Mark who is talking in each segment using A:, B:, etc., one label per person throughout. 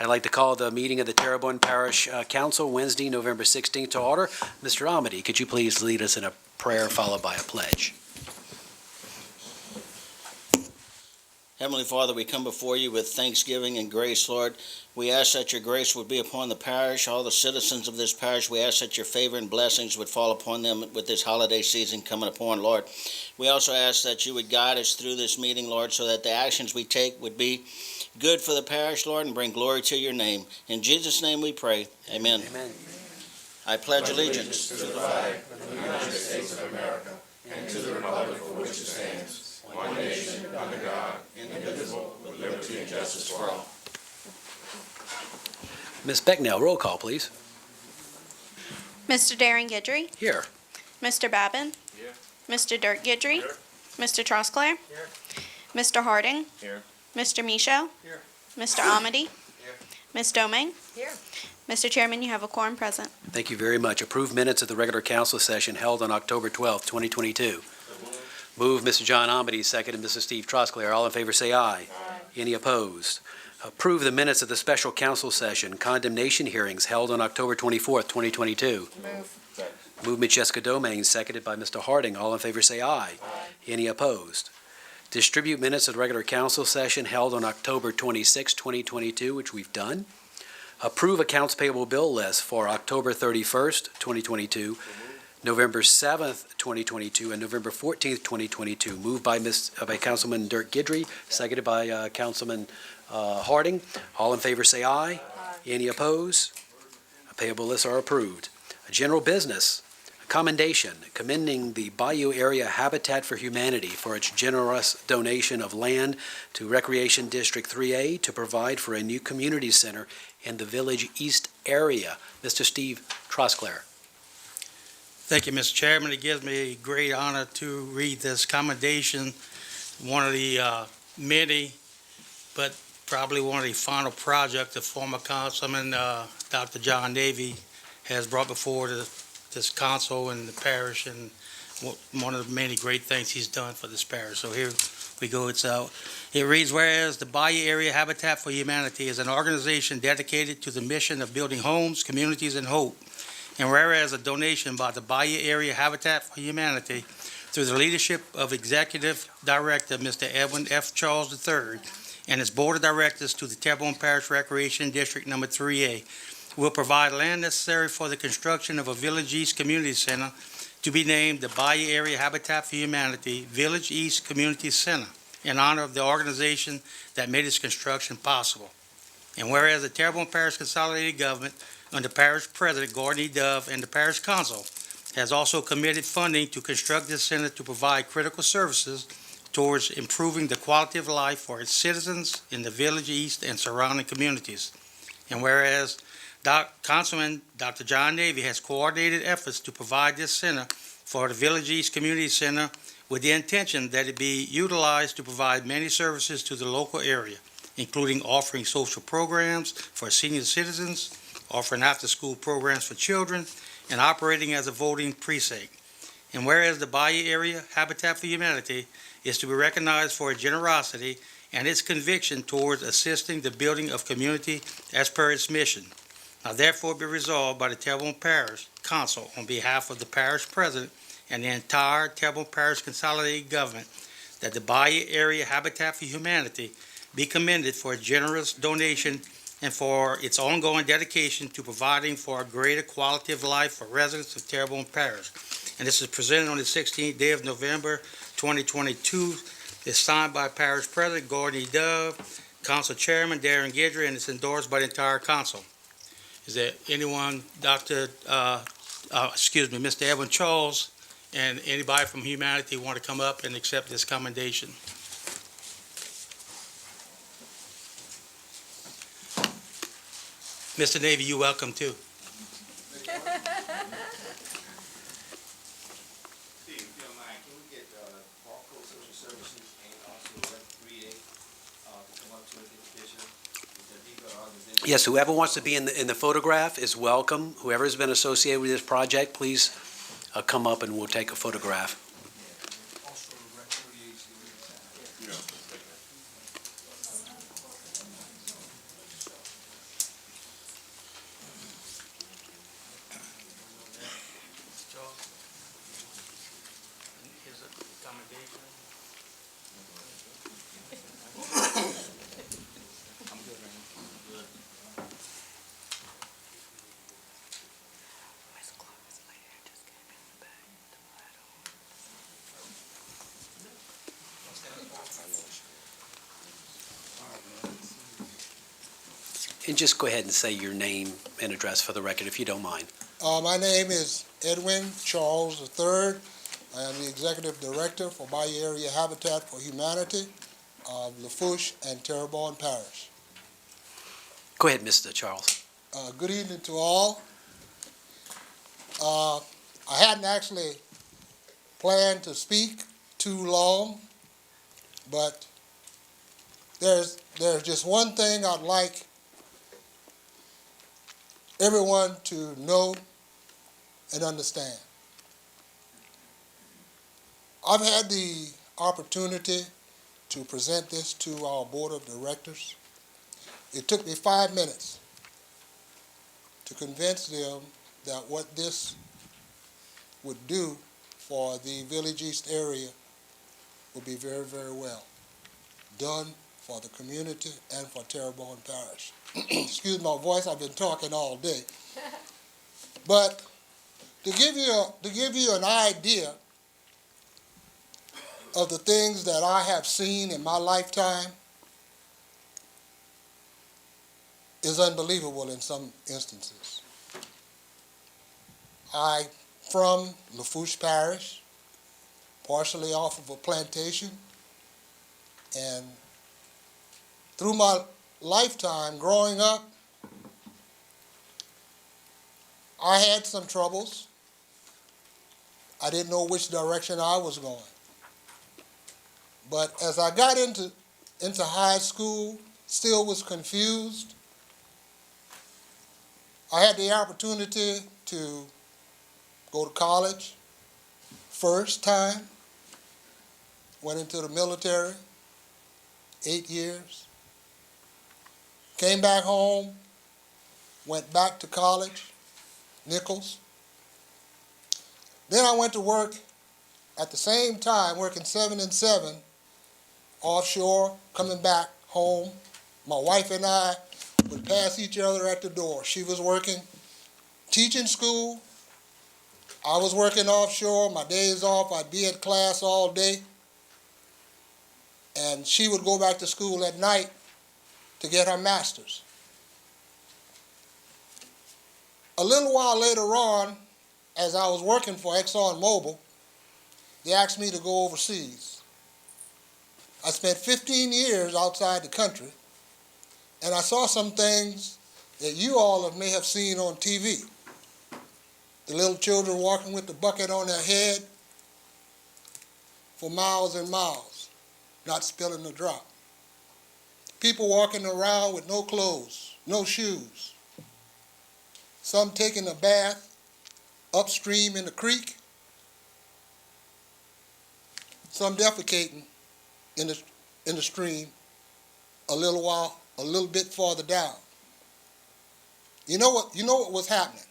A: I'd like to call the meeting of the Terrebonne Parish Council Wednesday, November 16th to order. Mr. Amity, could you please lead us in a prayer followed by a pledge?
B: Heavenly Father, we come before you with thanksgiving and grace, Lord. We ask that your grace would be upon the parish, all the citizens of this parish. We ask that your favor and blessings would fall upon them with this holiday season coming upon, Lord. We also ask that you would guide us through this meeting, Lord, so that the actions we take would be good for the parish, Lord, and bring glory to your name. In Jesus' name we pray. Amen.
A: Amen.
B: I pledge allegiance
C: to the flag of the United States of America and to the republic for which it stands, one nation, under God, indivisible, with liberty and justice for all.
A: Ms. Becknell, roll call, please.
D: Mr. Darren Guidry.
A: Here.
D: Mr. Babin.
C: Here.
D: Mr. Dirk Guidry.
C: Here.
D: Mr. Trosclair.
C: Here.
D: Mr. Harding.
C: Here.
D: Mr. Michaud.
C: Here.
D: Mr. Amity.
C: Here.
D: Ms. Domingue.
E: Here.
D: Mr. Chairman, you have a quorum present.
A: Thank you very much. Approved minutes of the regular council session held on October 12th, 2022. Move Mr. John Amity, seconded Mr. Steve Trosclair. All in favor say aye. Any opposed? Approve the minutes of the special council session condemnation hearings held on October 24th, 2022. Move Ms. Jessica Domingue, seconded by Mr. Harding. All in favor say aye. Any opposed? Distribute minutes of the regular council session held on October 26, 2022, which we've done. Approve accounts payable bill list for October 31st, 2022, November 7th, 2022, and November 14th, 2022. Moved by Councilman Dirk Guidry, seconded by Councilman Harding. All in favor say aye. Any opposed? Payable lists are approved. General business. Commendation, commending the Bayou Area Habitat for Humanity for its generous donation of land to Recreation District 3A to provide for a new community center in the Village East area. Mr. Steve Trosclair.
F: Thank you, Mr. Chairman. It gives me great honor to read this commendation, one of the many, but probably one of the final projects the former Councilman Dr. John Navy has brought before this council and the parish, and one of the many great things he's done for this parish. So here we go. It reads, whereas the Bayou Area Habitat for Humanity is an organization dedicated to the mission of building homes, communities, and hope. And whereas a donation by the Bayou Area Habitat for Humanity through the leadership of Executive Director Mr. Edwin F. Charles III and his Board of Directors to the Terrebonne Parish Recreation District Number 3A will provide land necessary for the construction of a Village East Community Center to be named the Bayou Area Habitat for Humanity Village East Community Center in honor of the organization that made its construction possible. And whereas the Terrebonne Parish Consolidated Government under Parish President Gordon E. Dove and the Parish Council has also committed funding to construct this center to provide critical services towards improving the quality of life for its citizens in the Village East and surrounding communities. And whereas Councilman Dr. John Navy has coordinated efforts to provide this center for the Village East Community Center with the intention that it be utilized to provide many services to the local area, including offering social programs for senior citizens, offering after-school programs for children, and operating as a voting precinct. And whereas the Bayou Area Habitat for Humanity is to be recognized for its generosity and its conviction towards assisting the building of community as per its mission. Now therefore be resolved by the Terrebonne Parish Council on behalf of the Parish President and the entire Terrebonne Parish Consolidated Government that the Bayou Area Habitat for Humanity be commended for a generous donation and for its ongoing dedication to providing for a greater quality of life for residents of Terrebonne Parish. And this is presented on the 16th day of November 2022. It's signed by Parish President Gordon E. Dove, Council Chairman Darren Guidry, and it's endorsed by the entire Council. Is there anyone, Mr. Edwin Charles, and anybody from Humanity want to come up and accept this commendation? Mr. Navy, you're welcome too.
C: Steve, if you don't mind, can we get Barcode Social Services and also Rec 3A to come up to and get the picture?
A: Yes, whoever wants to be in the photograph is welcome. Whoever's been associated with this project, please come up and we'll take a photograph. And just go ahead and say your name and address for the record, if you don't mind.
E: My name is Edwin Charles III. I am the Executive Director for Bayou Area Habitat for Humanity of Lafourche and Terrebonne Parish.
A: Go ahead, Mr. Charles.
E: Good evening to all. I hadn't actually planned to speak too long, but there's just one thing I'd like everyone to know and understand. I've had the opportunity to present this to our board of directors. It took me 5 minutes to convince them that what this would do for the Village East area would be very, very well done for the community and for Terrebonne Parish. Excuse my voice, I've been talking all day. But to give you an idea of the things that I have seen in my lifetime is unbelievable in some instances. I'm from Lafourche Parish, partially off of a plantation, and through my lifetime growing up, I had some troubles. I didn't know which direction I was going. But as I got into high school, still was confused. I had the opportunity to go to college, first time, went into the military, 8 years. Came back home, went back to college, Nichols. Then I went to work at the same time, working 7 and 7, offshore, coming back home. My wife and I would pass each other at the door. She was working teaching school. I was working offshore. My days off, I'd be at class all day. And she would go back to school at night to get her master's. A little while later on, as I was working for ExxonMobil, they asked me to go overseas. I spent 15 years outside the country, and I saw some things that you all may have seen on TV. The little children walking with the bucket on their head for miles and miles, not spilling a drop. People walking around with no clothes, no shoes. Some taking a bath upstream in the creek. Some defecating in the stream a little bit farther down. You know what was happening?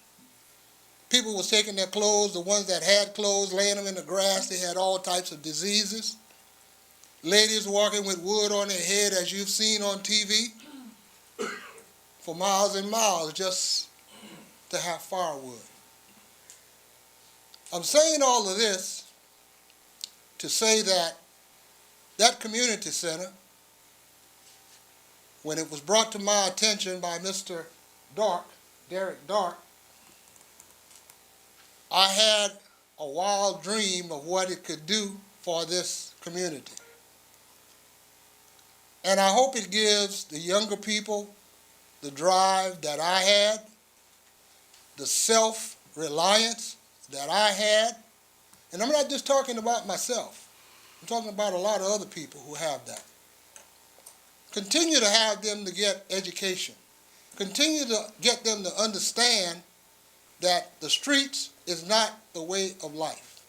E: People was taking their clothes, the ones that had clothes, laying them in the grass. They had all types of diseases. Ladies walking with wood on their head, as you've seen on TV, for miles and miles just to have firewood. I'm saying all of this to say that that community center, when it was brought to my attention by Mr. Derek Dark, I had a wild dream of what it could do for this community. And I hope it gives the younger people the drive that I had, the self-reliance that I had. And I'm not just talking about myself. I'm talking about a lot of other people who have that. Continue to have them to get education. Continue to get them to understand that the streets is not the way of life.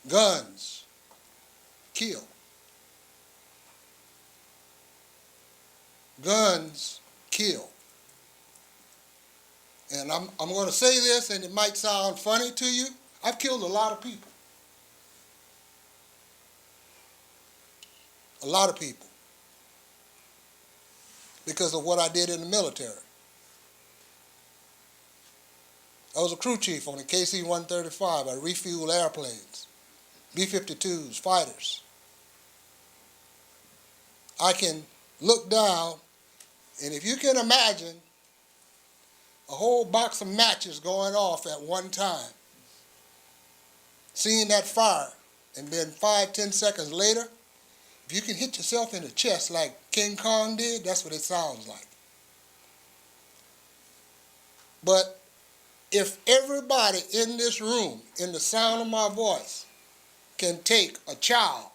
E: Guns kill. Guns kill. And I'm going to say this, and it might sound funny to you. I've killed a lot of people. A lot of people. Because of what I did in the military. I was a crew chief on the KC-135. I refueled airplanes, B-52s, fighters. I can look down And if you can imagine a whole box of matches going off at one time, seeing that fire, and then 5-10 seconds later, if you can hit yourself in the chest like King Kong did, that's what it sounds like. But if everybody in this room, in the sound of my voice, can take a child,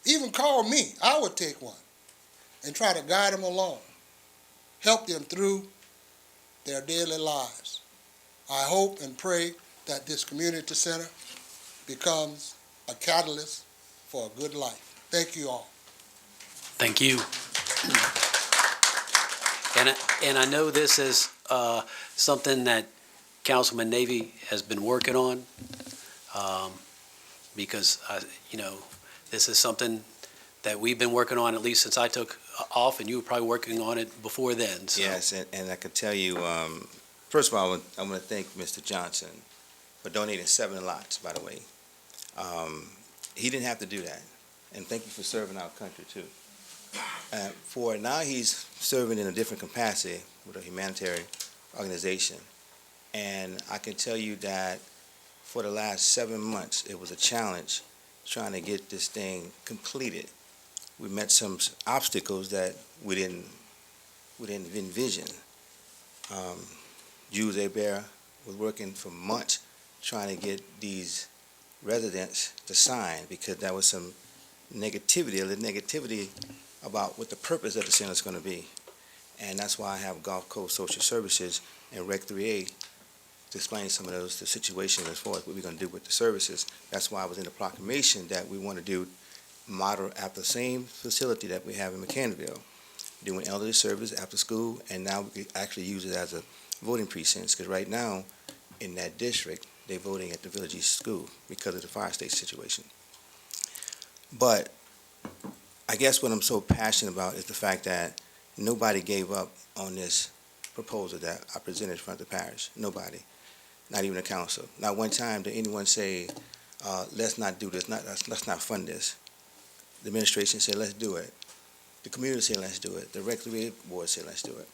E: even call me, I would take one, and try to guide them along, help them through their daily lives. I hope and pray that this community center becomes a catalyst for a good life. Thank you all.
A: Thank you. And I know this is something that Councilman Navy has been working on, because, this is something that we've been working on at least since I took off, and you were probably working on it before then. So.
G: Yes, and I can tell you, first of all, I want to thank Mr. Johnson for donating 7 lots, by the way. He didn't have to do that, and thank you for serving our country, too. For now, he's serving in a different capacity with a humanitarian organization, and I can tell you that for the last 7 months, it was a challenge trying to get this thing completed. We met some obstacles that we didn't envision. Jules Hebert was working for months trying to get these residents to sign, because there was some negativity about what the purpose of the center is going to be. And that's why I have Gulf Coast Social Services and Rec 3A to explain some of the situations as far as what we're going to do with the services. That's why I was in the proclamation that we want to do model after the same facility that we have in McCannville, doing elderly service after school, and now we can actually use it as a voting precinct, because right now in that district, they're voting at the Village East School because of the fire station situation. But I guess what I'm so passionate about is the fact that nobody gave up on this proposal that I presented in front of the parish. Nobody, not even the council. Not one time did anyone say, let's not do this, let's not fund this. The administration said, let's do it. The community said, let's do it. The Rec 3A board said, let's do it.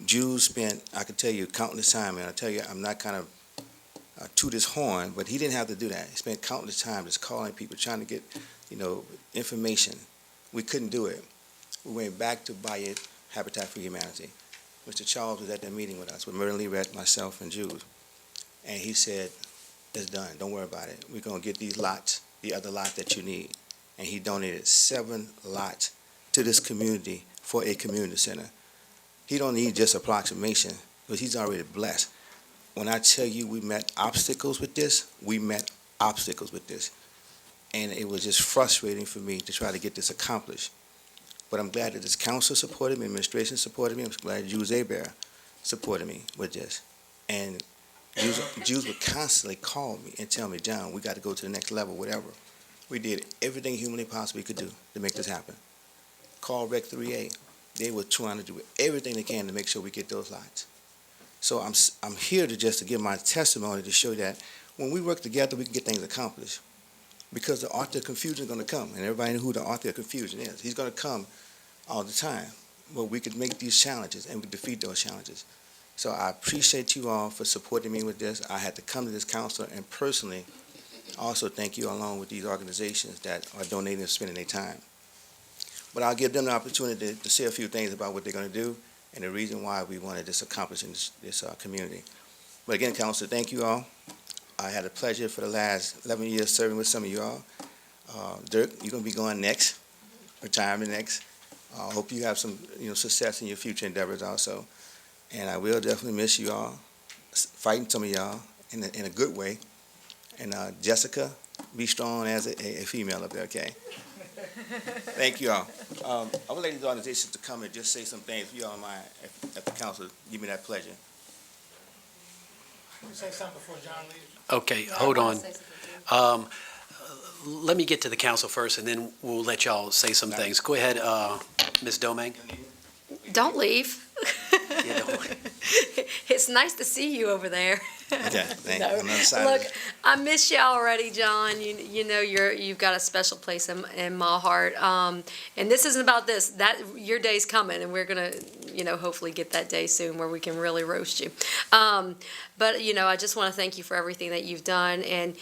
G: Jules spent, I can tell you, countless time, and I tell you, I'm not kind of toot his horn, but he didn't have to do that. He spent countless time just calling people, trying to get, information. We couldn't do it. We went back to Bayet Habitat for Humanity. Mr. Charles was at that meeting with us, with Merlin Lee Rett, myself, and Jules. And he said, it's done, don't worry about it. We're going to get these lots, the other lots that you need. And he donated 7 lots to this community for a community center. He don't need just approximation, because he's already blessed. When I tell you we met obstacles with this, we met obstacles with this. And it was just frustrating for me to try to get this accomplished. But I'm glad that this council supported me, administration supported me. I'm glad Jules Hebert supported me with this. And Jules would constantly call me and tell me, John, we got to go to the next level, whatever. We did everything humanly possible we could do to make this happen. Call Rec 3A. They were trying to do everything they can to make sure we get those lots. So I'm here to give my testimony to show that when we work together, we can get things accomplished. Because the author of confusion is going to come, and everybody knows who the author of confusion is. He's going to come all the time. But we could make these challenges, and we defeat those challenges. So I appreciate you all for supporting me with this. I had to come to this council and personally also thank you along with these organizations that are donating and spending their time. But I'll give them the opportunity to say a few things about what they're going to do and the reason why we wanted this accomplished in this community. But again, Council, thank you all. I had a pleasure for the last 11 years serving with some of you all. Dirk, you're going to be going next, retirement next. I hope you have some success in your future endeavors also. And I will definitely miss you all, fighting some of y'all in a good way. And Jessica, be strong as a female up there, okay? Thank you all. I would like these organizations to come and just say some things, if you all mind, if the council give me that pleasure.
F: Can you say something before John leaves?
A: Okay, hold on. Let me get to the council first, and then we'll let y'all say some things. Go ahead, Ms. Domingue.
H: Don't leave.
A: Yeah, don't leave.
H: It's nice to see you over there.
G: Okay, thank you.
H: No.
G: I'm excited.
H: Look, I miss you already, John. You know you've got a special place in my heart. And this isn't about this. That your day's coming, and we're gonna hopefully get that day soon where we can really roast you. But, I just want to thank you for everything that you've done. And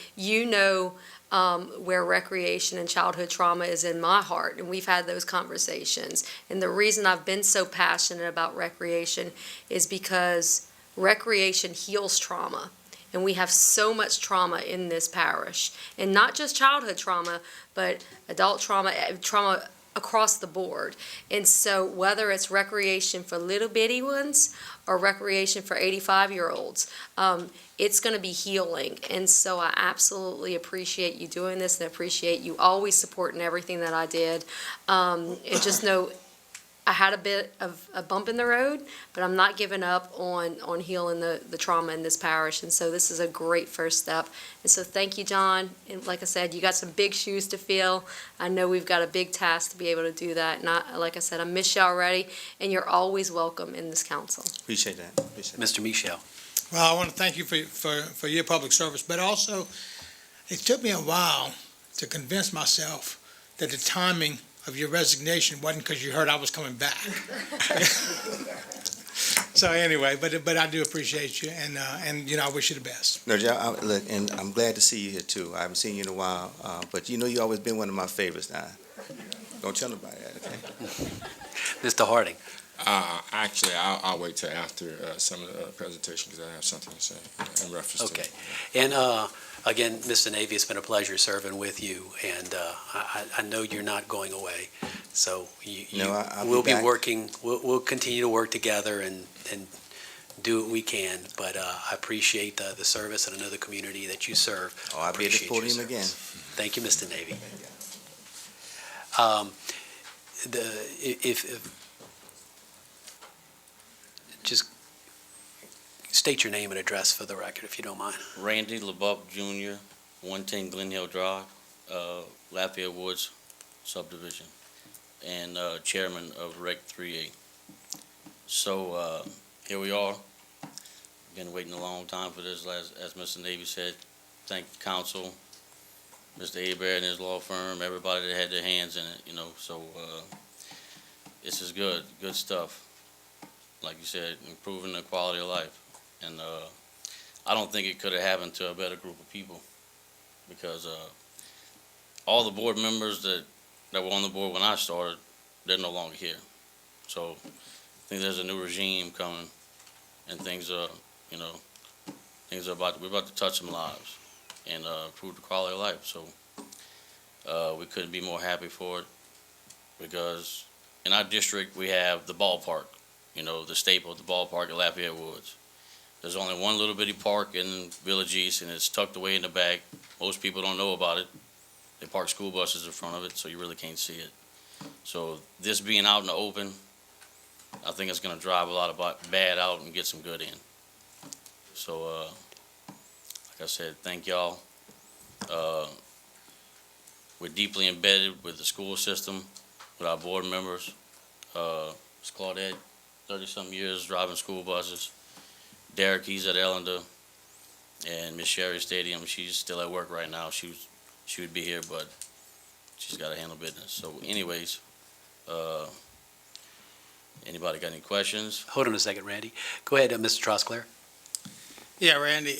H: where recreation and childhood trauma is in my heart, and we've had those conversations. And the reason I've been so passionate about recreation is because recreation heals trauma. And we have so much trauma in this parish. And not just childhood trauma, but adult trauma, trauma across the board. And so whether it's recreation for little bitty ones or recreation for 85-year-olds, it's going to be healing. And so I absolutely appreciate you doing this and appreciate you always supporting everything that I did. And just know I had a bit of a bump in the road, but I'm not giving up on healing the trauma in this parish. And so this is a great first step. And so thank you, John. And like I said, you got some big shoes to fill. I know we've got a big task to be able to do that. And like I said, I miss you already, and you're always welcome in this council.
G: Appreciate that. Appreciate that.
A: Mr. Michel.
I: Well, I want to thank you for your public service, but also it took me a while to convince myself that the timing of your resignation wasn't because you heard I was coming back. So anyway, but I do appreciate you, and I wish you the best.
G: No, Joe, look, and I'm glad to see you here too. I haven't seen you in a while, but you've always been one of my favorites now. Don't tell nobody that, okay?
A: Mr. Harding.
C: Actually, I'll wait till after some of the presentation because I have something to say in reference to
A: Okay.
C: it.
A: And again, Mr. Navy, it's been a pleasure serving with you, and I know you're not going away. So we'll be working, we'll continue to work together and do what we can, but I appreciate the service, and I know the community that you serve.
G: Oh, I'll be at this
A: Appreciate your
G: podium again.
A: service. Thank you, Mr. Navy. Just state your name and address for the record, if you don't mind.
J: Randy LeBuff Jr., 110 Glen Hill Drive, Lafayette Woods subdivision, and chairman of Rec 3A. So here we are. Been waiting a long time for this, as Mr. Navy said. Thank the council, Mr. Hebert and his law firm, everybody that had their hands in it, so this is good stuff. Like you said, improving the quality of life. And I don't think it could have happened to a better group of people, because all the board members that were on the board when I started, they're no longer here. So I think there's a new regime coming, and things are, we're about to touch some lives and improve the quality of life. So we couldn't be more happy for it, because in our district we have the ballpark, the staple of the ballpark at Lafayette Woods. There's only one little bitty park in Village East, and it's tucked away in the back. Most people don't know about it. They park school buses in front of it, so you really can't see it. So this being out in the open, I think it's going to drive a lot of bad out and get some good in. So, like I said, thank y'all. We're deeply embedded with the school system, with our board members. Ms. Claudette, 30-some years driving school buses. Derek, he's at Ellender, and Miss Sherry Stadium, she's still at work right now. She would be here, but she's got to handle business. So anyways, anybody got any questions?
A: Hold on a second, Randy. Go ahead, Mr. Trosclair.
F: Yeah, Randy,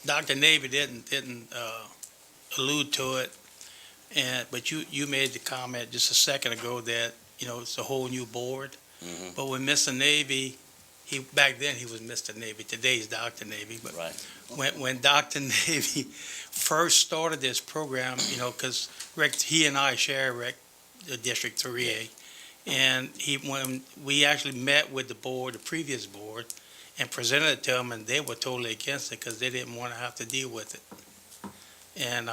F: Dr. Navy didn't allude to it, but you made the comment just a second ago that, it's a whole new board.
J: Mm-hmm.
F: But when Mr. Navy, back then he was Mr. Navy, today's Dr. Navy, but
J: Right.
F: when Dr. Navy first started this program, because he and I share the District 3A, and when we actually met with the board, the previous board, and presented it to them, and they were totally against it because they didn't want to have to deal with it. And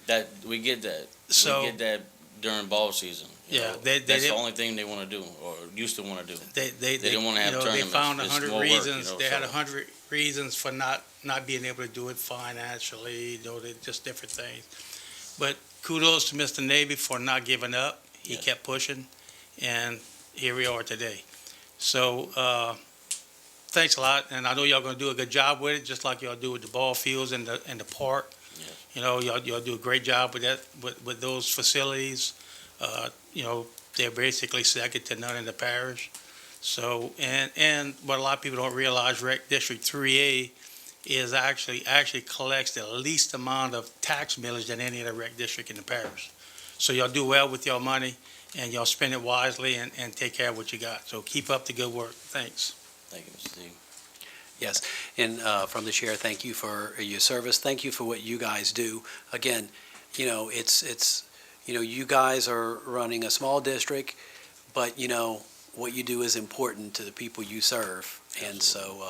J: That we get that.
F: So-
J: we get that during ball season.
F: Yeah,
J: that's the
F: didn't-
J: only thing they want to do, or used to want to do.
F: they
J: didn't wanna have
F: they
J: tournaments.
F: found
J: It's
F: 100
J: more work,
F: reasons. They had
J: so-
F: 100 reasons for not being able to do it financially, just different things. But kudos to Mr. Navy for not giving up. He
J: Yes.
F: kept pushing, and here we are today. So thanks a lot, and I know y'all gonna do a good job with it, just like y'all do with the ball fields and the park.
J: Yes.
F: Y'all do a great job with that, with those facilities. They're basically second to none in the parish. So, and what a lot of people don't realize, Rec District 3A is actually collects the least amount of tax millage than any other rec district in the parish. So y'all do well with your money, and y'all spend it wisely and take care of what you got. So keep up the good work. Thanks.
J: Thank you, Mr. Steve.
A: Yes, and from the chair, thank you for your service. Thank you for what you guys do. Again, you know, it's you know, you guys are running a small district, but you know, what you do is important to the people you serve. And so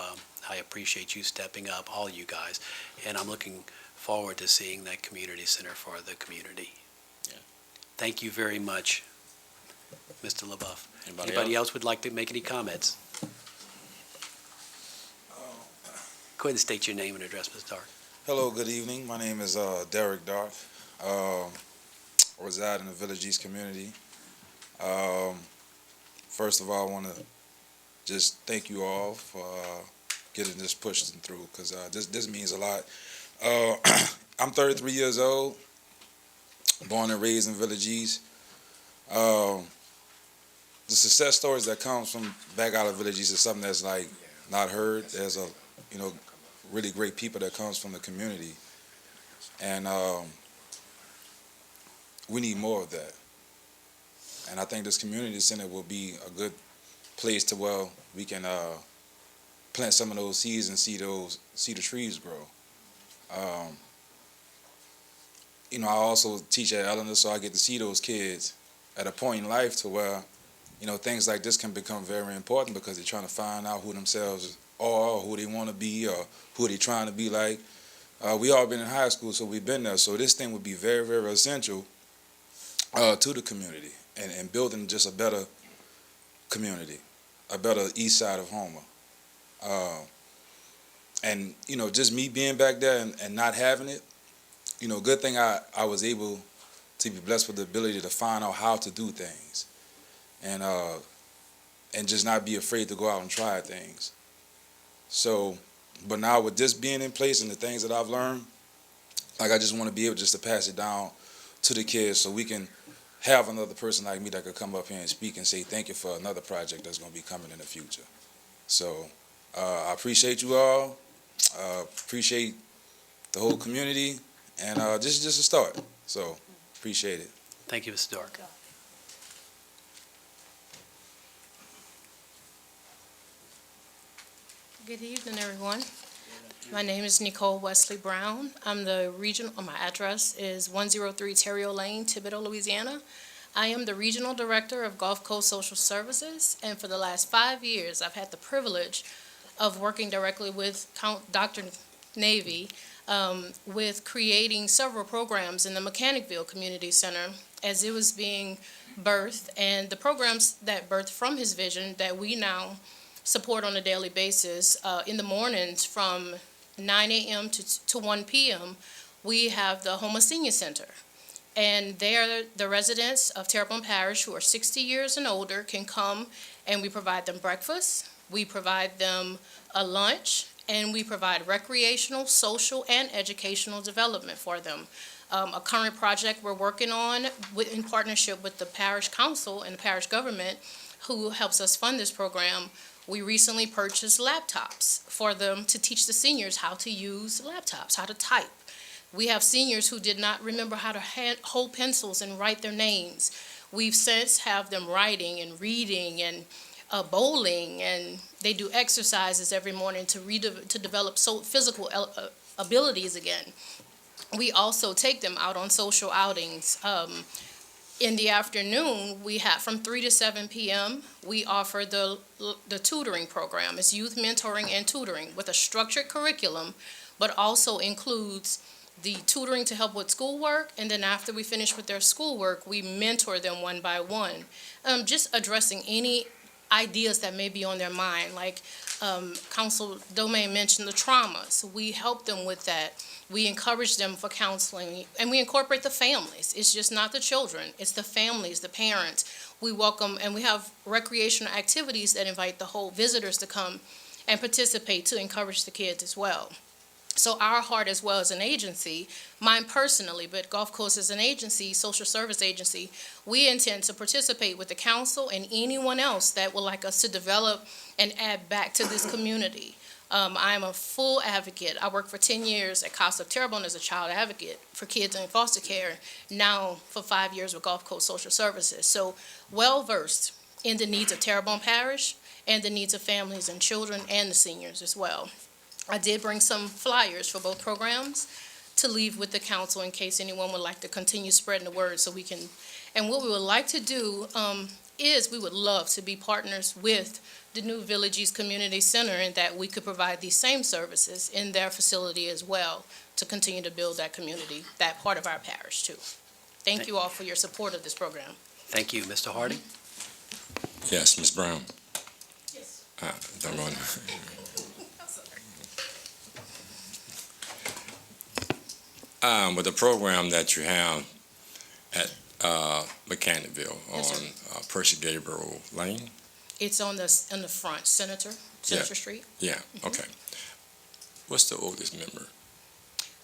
A: I appreciate you stepping up, all you guys. And I'm looking forward to seeing that community center for the community.
J: Yeah.
A: Thank you very much, Mr. LaBeouf.
J: Anybody
A: Anybody else would like to make any comments? Go ahead and state your name and address, Mr. Dark.
C: Hello, good evening. My name is Derek Dark. I reside in the Village East community. First of all, I want to just thank you all for getting this pushed through, because this means a lot. I'm 33 years old, born and raised in Village East. The success stories that comes from back out of Village East is something that's like not heard. There's a, you know, really great people that comes from the community, and we need more of that. And I think this community center will be a good place to where we can plant some of those seeds and see the trees grow. You know, I also teach at Eleanor, so I get to see those kids at a point in life to where, you know, things like this can become very important, because they're trying to find out who themselves are, or who they want to be, or who they're trying to be like. We all been in high school, so we've been there. So this thing would be very, very essential to the community, and building just a better community, a better east side of Homer. And, you know, just me being back there and not having it, you know, good thing I was able to be blessed with the ability to find out how to do things, and just not be afraid to go out and try things. So, but now with this being in place and the things that I've learned, like, I just want to be able just to pass it down to the kids, so we can have another person like me that could come up here and speak and say thank you for another project that's going to be coming in the future. So I appreciate you all, appreciate the whole community, and this is just a start. So appreciate it.
A: Thank you, Mr. Dark.
K: Good evening, everyone. My name is Nicole Wesley Brown. I'm the regional, my address is 103 Terrio Lane, Thibodaux, Louisiana. I am the Regional Director of Gulf Coast Social Services, and for the last 5 years, I've had the privilege of working directly with Dr. Navy with creating several programs in the Mechanicville Community Center as it was being birthed, and the programs that birthed from his vision that we now support on a daily basis. In the mornings from 9 a.m. to 1 p.m., we have the Homer Senior Center. And there, the residents of Terrebonne Parish who are 60 years and older can come, and we provide them breakfast, we provide them a lunch, and we provide recreational, social, and educational development for them. A current project we're working on in partnership with the parish council and the parish government who helps us fund this program. We recently purchased laptops for them to teach the seniors how to use laptops, how to type. We have seniors who did not remember how to hold pencils and write their names. We've since have them writing and reading and bowling, and they do exercises every morning to develop physical abilities again. We also take them out on social outings. In the afternoon, we have from 3 to 7 p.m., we offer the tutoring program. It's youth mentoring and tutoring with a structured curriculum, but also includes the tutoring to help with schoolwork, and then after we finish with their schoolwork, we mentor them one by one, just addressing any ideas that may be on their mind, like Council Domain mentioned the trauma, so we help them with that. We encourage them for counseling, and we incorporate the families. It's just not the children, it's the families, the parents. We welcome, and we have recreational activities that invite the whole visitors to come and participate to encourage the kids as well. So our heart as well as an agency, mine personally, but Gulf Coast as an agency, social service agency, we intend to participate with the council and anyone else that would like us to develop and add back to this community. I'm a full advocate. I worked for 10 years at Casa of Terrebonne as a child advocate for kids in foster care, now for 5 years with Gulf Coast Social Services. So well-versed in the needs of Terrebonne Parish and the needs of families and children and the seniors as well. I did bring some flyers for both programs to leave with the council in case anyone would like to continue spreading the word so we can, and what we would like to do is we would love to be partners with the new Villages Community Center and that we could provide these same services in their facility as well to continue to build that community, that part of our parish too. Thank you all for your support of this program.
A: Thank you. Mr. Hardy?
L: Yes, Ms. Brown.
K: Yes.
L: Don't go on. With the program that you have at Mechanicville
K: Yes,
L: on Percy Gabriel Lane?
K: It's on the front, Senator Street.
L: Yeah, okay. What's the oldest member?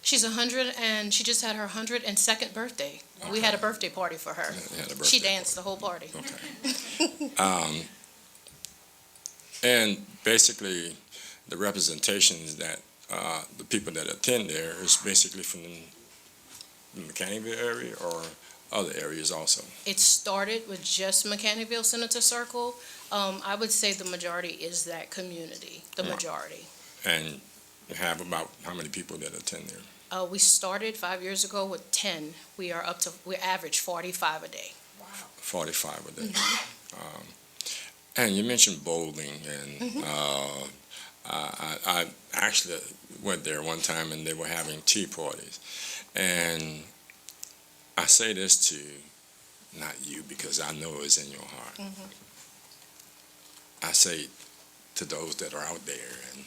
K: She's 100 and she just had her 102nd birthday. We had a birthday party for her.
L: They had a
K: She
L: birthday
K: danced the whole party.
L: Okay. And basically, the representations that the people that attend there is basically from the Mechanicville area or other areas also?
K: It started with just Mechanicville Senator Circle. I would say the majority is that community, the
L: Right.
K: majority.
L: And you have about how many people that attend there?
K: We started 5 years ago with 10. We average 45 a day.
L: 45 a day. And you mentioned bowling, and I actually went there one time, and they were having tea parties. And I say this to not you because I know it's in your heart. I say to those that are out there and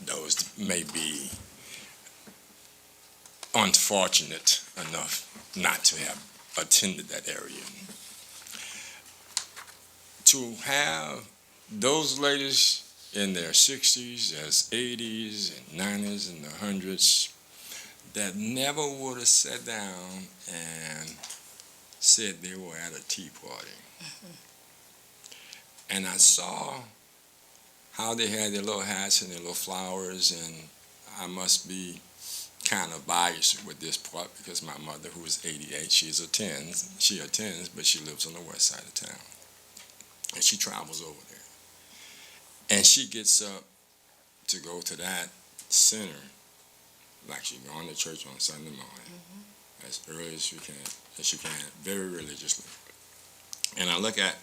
L: those that may be unfortunate enough not to have attended that area. To have those ladies in their 60s, as 80s and 90s and the 100s that never would have sat down and said they were at a tea party. And I saw how they had their little hats and their little flowers, and I must be kind of biased with this part because my mother, who is 88, she attends, but she lives on the west side of town. And she travels over there. And she gets up to go to that center, like she's going to church on Sunday morning, as early as she can, very religiously. And I look at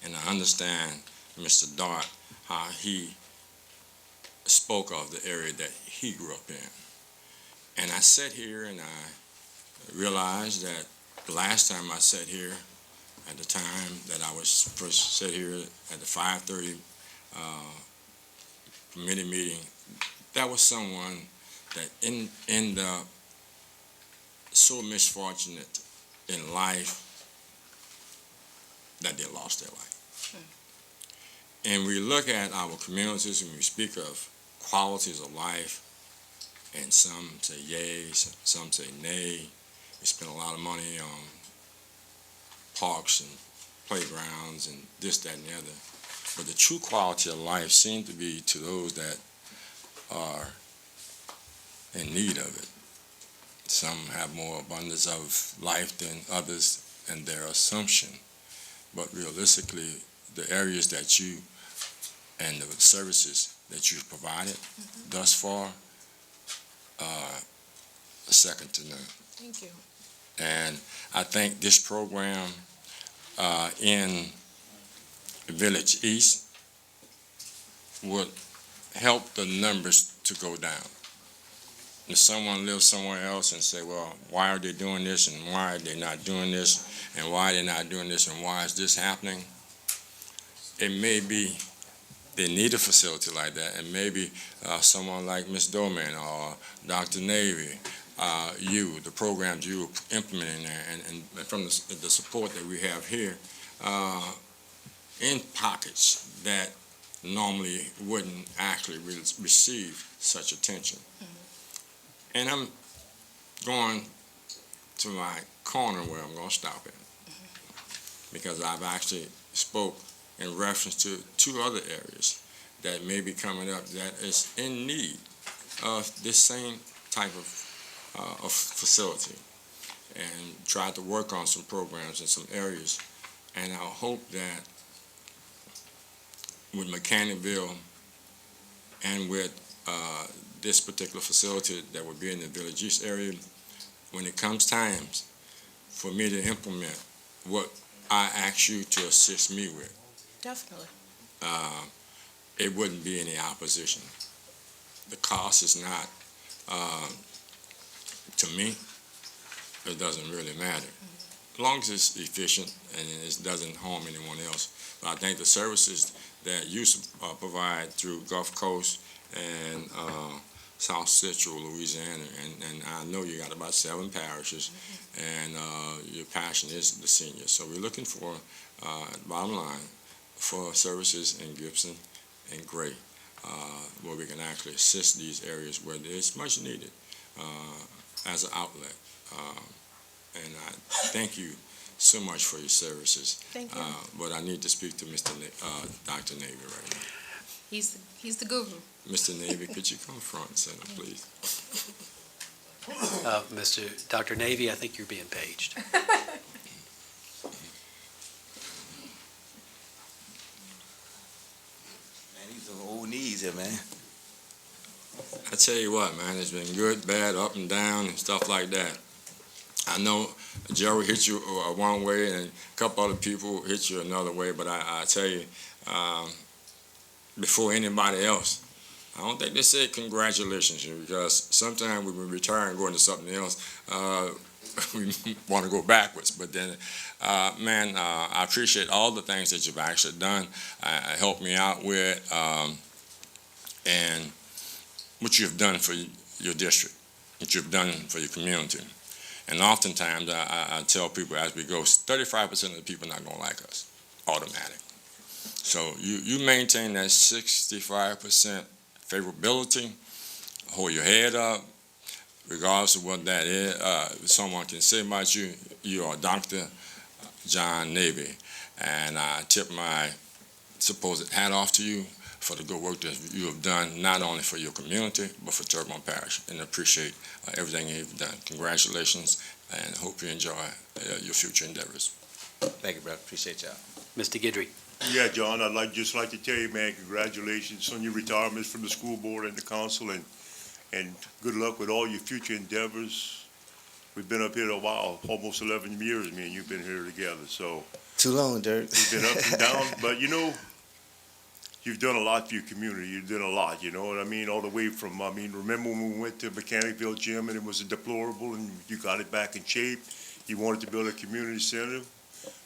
L: and I understand Mr. Dart, how he spoke of the area that he grew up in. And I sat here and I realized that the last time I sat here, at the time that I was first sat here at the 5:30 committee meeting, that was someone that in the so misfortunate in life that they lost their life. And we look at our communities and we speak of qualities of life, and some say yay, some say nay. We spend a lot of money on parks and playgrounds and this, that, and the other. But the true quality of life seems to be to those that are in need of it. Some have more abundance of life than others in their assumption. But realistically, the areas that you and the services that you've provided thus far are second to none.
K: Thank you.
L: And I think this program in Village East would help the numbers to go down. If someone lives somewhere else and say, well, why are they doing this and why are they not doing this and why are they not doing this and why is this happening? It may be they need a facility like that, and maybe someone like Ms. Doman or Dr. Navy, the programs you are implementing there, and from the support that we have here, in pockets that normally wouldn't actually receive such attention. And I'm going to my corner where I'm going to stop at, because I've actually spoke in reference to 2 other areas that may be coming up that is in need of this same type of facility, and tried to work on some programs in some areas. And I hope that with Mechanicville and with this particular facility that would be in the Village East area, when it comes time for me to implement what I ask you to assist me with,
K: Definitely.
L: it wouldn't be any opposition. The cost is not, to me, it doesn't really matter. As long as it's efficient and it doesn't harm anyone else. But I think the services that you provide through Gulf Coast and South Central Louisiana, and I know you got about 7 parishes, and your passion is the seniors. So we're looking for, bottom line, for services in Gibson and Gray, where we can actually assist these areas where it's much needed as an outlet. And I thank you so much for your services.
K: Thank you.
L: But I need to speak to Dr. Navy right now.
K: He's the guru.
L: Mr. Navy, could you come front and center, please?
A: Dr. Navy, I think you're being paged.
G: Man, these are old knees here, man.
L: I tell you what, man, it's been good, bad, up and down, and stuff like that. I know Jerry hit you one way, and a couple other people hit you another way, but I tell you, before anybody else, I don't think they said congratulations, because sometimes when we retire and go into something else, we want to go backwards. But then, man, I appreciate all the things that you've actually done, helped me out with, and what you've done for your district, what you've done for your community. And oftentimes, I tell people as we go, 35% of the people are not going to like us, automatic. So you maintain that 65% favorability, hold your head up, regardless of what that is. Someone can say about you, you are Dr. John Navy. And I tip my supposed hat off to you for the good work that you have done, not only for your community, but for Terrebonne Parish, and appreciate everything you've done. Congratulations, and hope you enjoy your future endeavors.
G: Thank you, brother. Appreciate y'all.
A: Mr. Guidry.
M: Yeah, John, I'd just like to tell you, man, congratulations on your retirements from the school board and the council, and good luck with all your future endeavors. We've been up here a while, almost 11 years, me and you've been here together, so.
G: Too long, Dirk.
M: We've been up and down, but you've done a lot for your community. You've done a lot, you know what I mean? All the way from, remember when we went to Mechanicville Gym and it was deplorable and you got it back in shape? You wanted to build a community center.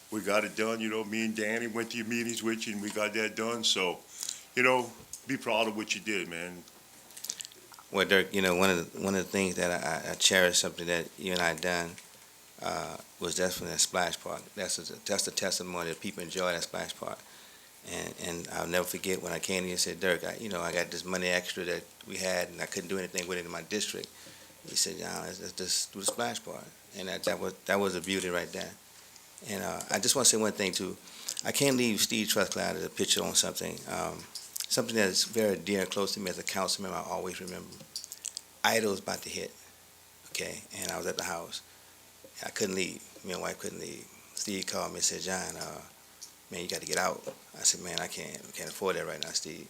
M: We got it done, me and Danny went to your meetings with you and we got that done. So, be proud of what you did, man.
G: Well, Dirk, one of the things that I cherish, something that you and I done, was definitely a splash park. That's a testimony that people enjoy that splash park. And I'll never forget when I came to you and said, Dirk, I got this money extra that we had and I couldn't do anything with it in my district. He said, let's just do the splash park. And that was the beauty right there. And I just want to say one thing too. I can't leave Steve Trusclair as a picture on something. Something that is very dear and close to me as a council member, I always remember. Ida was about to hit, okay, and I was at the house. I couldn't leave. Me and my wife couldn't leave. Steve called me and said, John, man, you got to get out. I said, man, I can't afford that right now, Steve.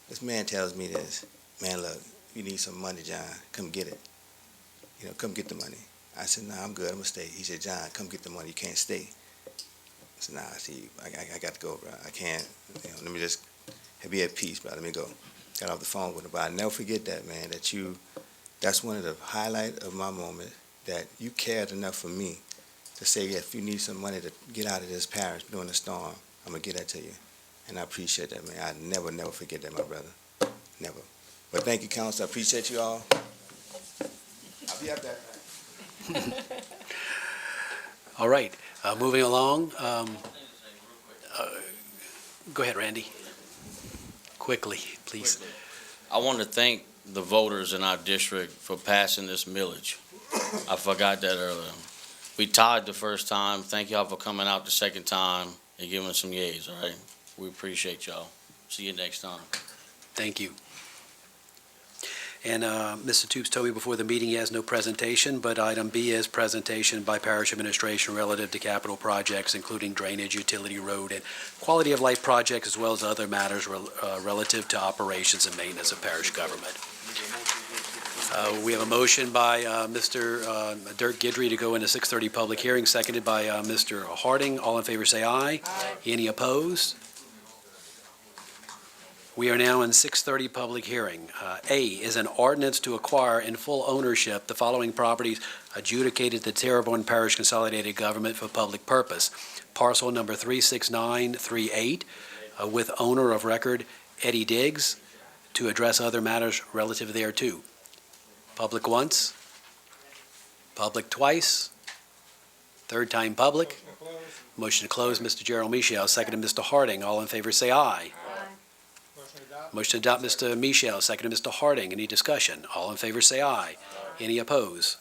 G: This man tells me this, man, look, you need some money, John, come get it. Come get the money. I said, nah, I'm good, I'm going to stay. He said, John, come get the money, you can't stay. I said, nah, Steve, I got to go, bro. I can't, let me just be at peace, bro, let me go. Got off the phone with him, but I'll never forget that, man, that's one of the highlights of my moment, that you cared enough for me to say, yeah, if you need some money to get out of this parish during the storm, I'm going to get that to you. And I appreciate that, man. I never forget that, my brother. Never. But thank you, Council. I appreciate you all. I'll be up there.
A: All right, moving along. Go ahead, Randy. Quickly, please.
J: I want to thank the voters in our district for passing this millage. I forgot that earlier. We tied the first time. Thank y'all for coming out the second time and giving us some yays, all right? We appreciate y'all. See you next time.
A: Thank you. And Mr. Toops told me before the meeting he has no presentation, but item B is presentation by parish administration relative to capital projects, including drainage, utility, road, and quality of life projects, as well as other matters relative to operations and maintenance of parish government. We have a motion by Mr. Dirk Guidry to go into 6:30 public hearing, seconded by Mr. Harding. All in favor say aye. Any opposed? We are now in 6:30 public hearing. A is an ordinance to acquire in full ownership the following properties adjudicated to Terrebonne Parish Consolidated Government for public purpose. Parcel number 36938 with owner of record Eddie Diggs to address other matters relative thereto. Public once, public twice, third time public. Motion to close, Mr. Gerald Michel, seconded Mr. Harding. All in favor say aye. Motion to adopt, Mr. Michel, seconded Mr. Harding. Any discussion? All in favor say aye. Any opposed?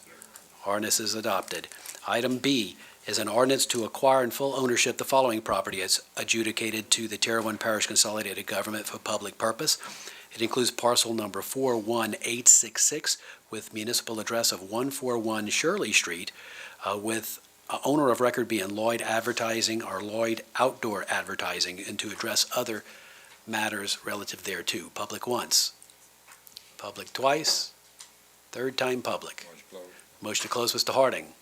A: Ordinance is adopted. Item B is an ordinance to acquire in full ownership the following property as adjudicated to the Terrebonne Parish Consolidated Government for public purpose. It includes parcel number 41866 with municipal address of 141 Shirley Street with owner of record being Lloyd Advertising or Lloyd Outdoor Advertising, and to address other matters relative thereto. Public once, public twice, third time public. Motion to close, Mr. Harding.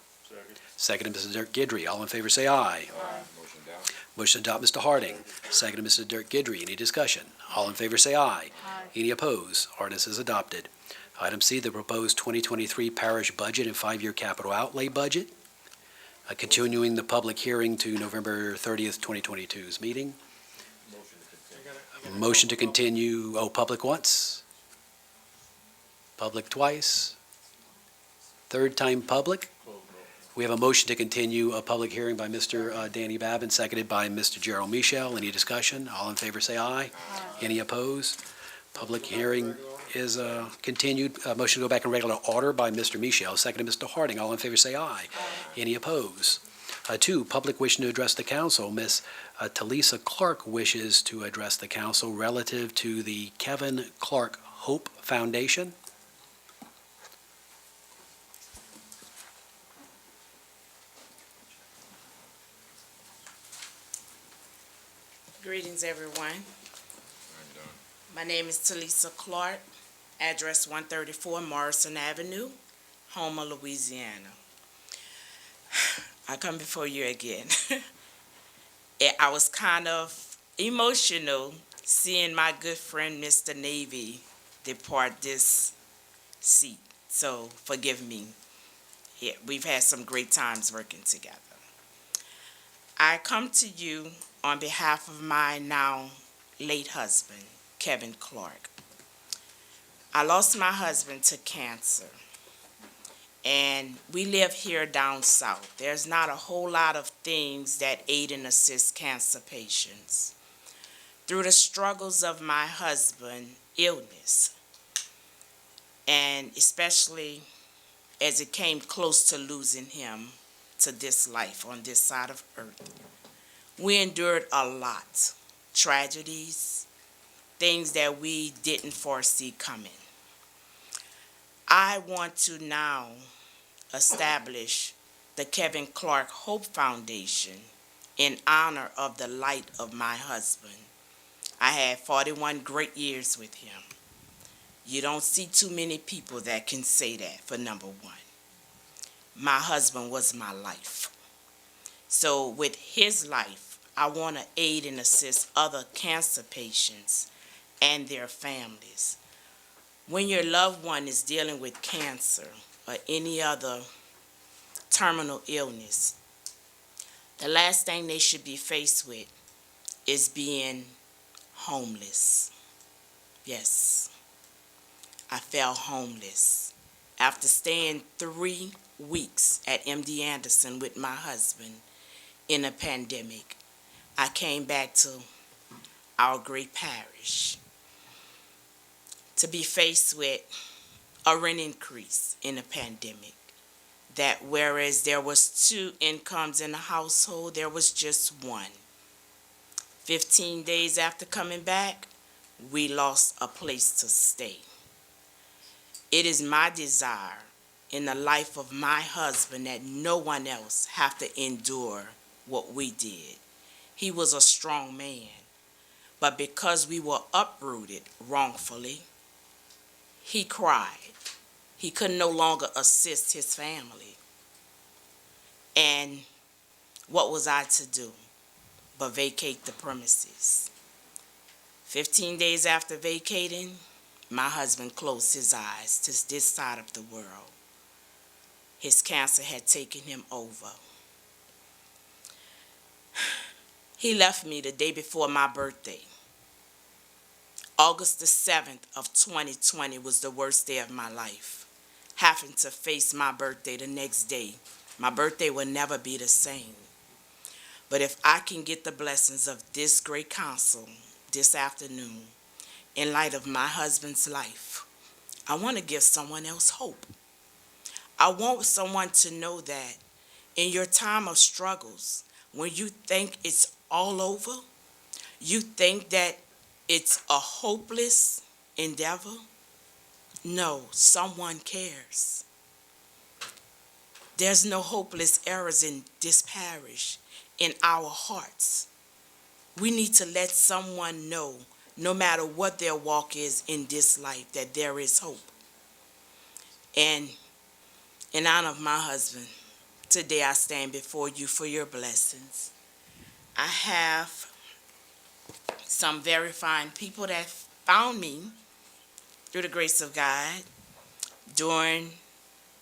A: Seconded, Mr. Dirk Guidry. All in favor say aye. Motion to adopt, Mr. Harding. Seconded, Mr. Dirk Guidry. Any discussion? All in favor say aye. Any opposed? Ordinance is adopted. Item C, the proposed 2023 parish budget and 5-year capital outlay budget. Continuing the public hearing to November 30th, 2022's meeting. Motion to continue, public once, public twice, third time public. We have a motion to continue a public hearing by Mr. Danny Babin, seconded by Mr. Gerald Michel. Any discussion? All in favor say aye. Any opposed? Public hearing is continued. Motion to go back in regular order by Mr. Michel, seconded Mr. Harding. All in favor say aye. Any opposed? 2, public wishing to address the council. Ms. Talisa Clark wishes to address the council relative to the Kevin Clark Hope Foundation.
N: Greetings, everyone. My name is Talisa Clark, address 134 Morrison Avenue, Houma, Louisiana. I come before you again. I was kind of emotional seeing my good friend, Mr. Navy, depart this seat. So forgive me. Yeah, we've had some great times working together. I come to you on behalf of my now late husband, Kevin Clark. I lost my husband to cancer, and we live here down south. There's not a whole lot of things that aid and assist cancer patients. Through the struggles of my husband's illness, and especially as it came close to losing him to this life on this side of earth, we endured a lot, tragedies, things that we didn't foresee coming. I want to now establish the Kevin Clark Hope Foundation in honor of the light of my husband. I had 41 great years with him. You don't see too many people that can say that, for number one. My husband was my life. So with his life, I want to aid and assist other cancer patients and their families. When your loved one is dealing with cancer or any other terminal illness, the last thing they should be faced with is being homeless. Yes, I fell homeless after staying 3 weeks at MD Anderson with my husband in a pandemic. I came back to our great parish to be faced with a rent increase in a pandemic. That whereas there was 2 incomes in the household, there was just 1. 15 days after coming back, we lost a place to stay. It is my desire in the life of my husband that no one else have to endure what we did. He was a strong man, but because we were uprooted wrongfully, he cried. He could no longer assist his family. And what was I to do but vacate the premises? 15 days after vacating, my husband closed his eyes to this side of the world. His cancer had taken him over. He left me the day before my birthday. August the 7th of 2020 was the worst day of my life. Having to face my birthday the next day. My birthday will never be the same. But if I can get the blessings of this great council this afternoon, in light of my husband's life, I want to give someone else hope. I want someone to know that in your time of struggles, when you think it's all over, you think that it's a hopeless endeavor, no, someone cares. There's no hopeless errors in this parish, in our hearts. We need to let someone know, no matter what their walk is in this life, that there is hope. And in honor of my husband, today I stand before you for your blessings. I have some very fine people that found me through the grace of God during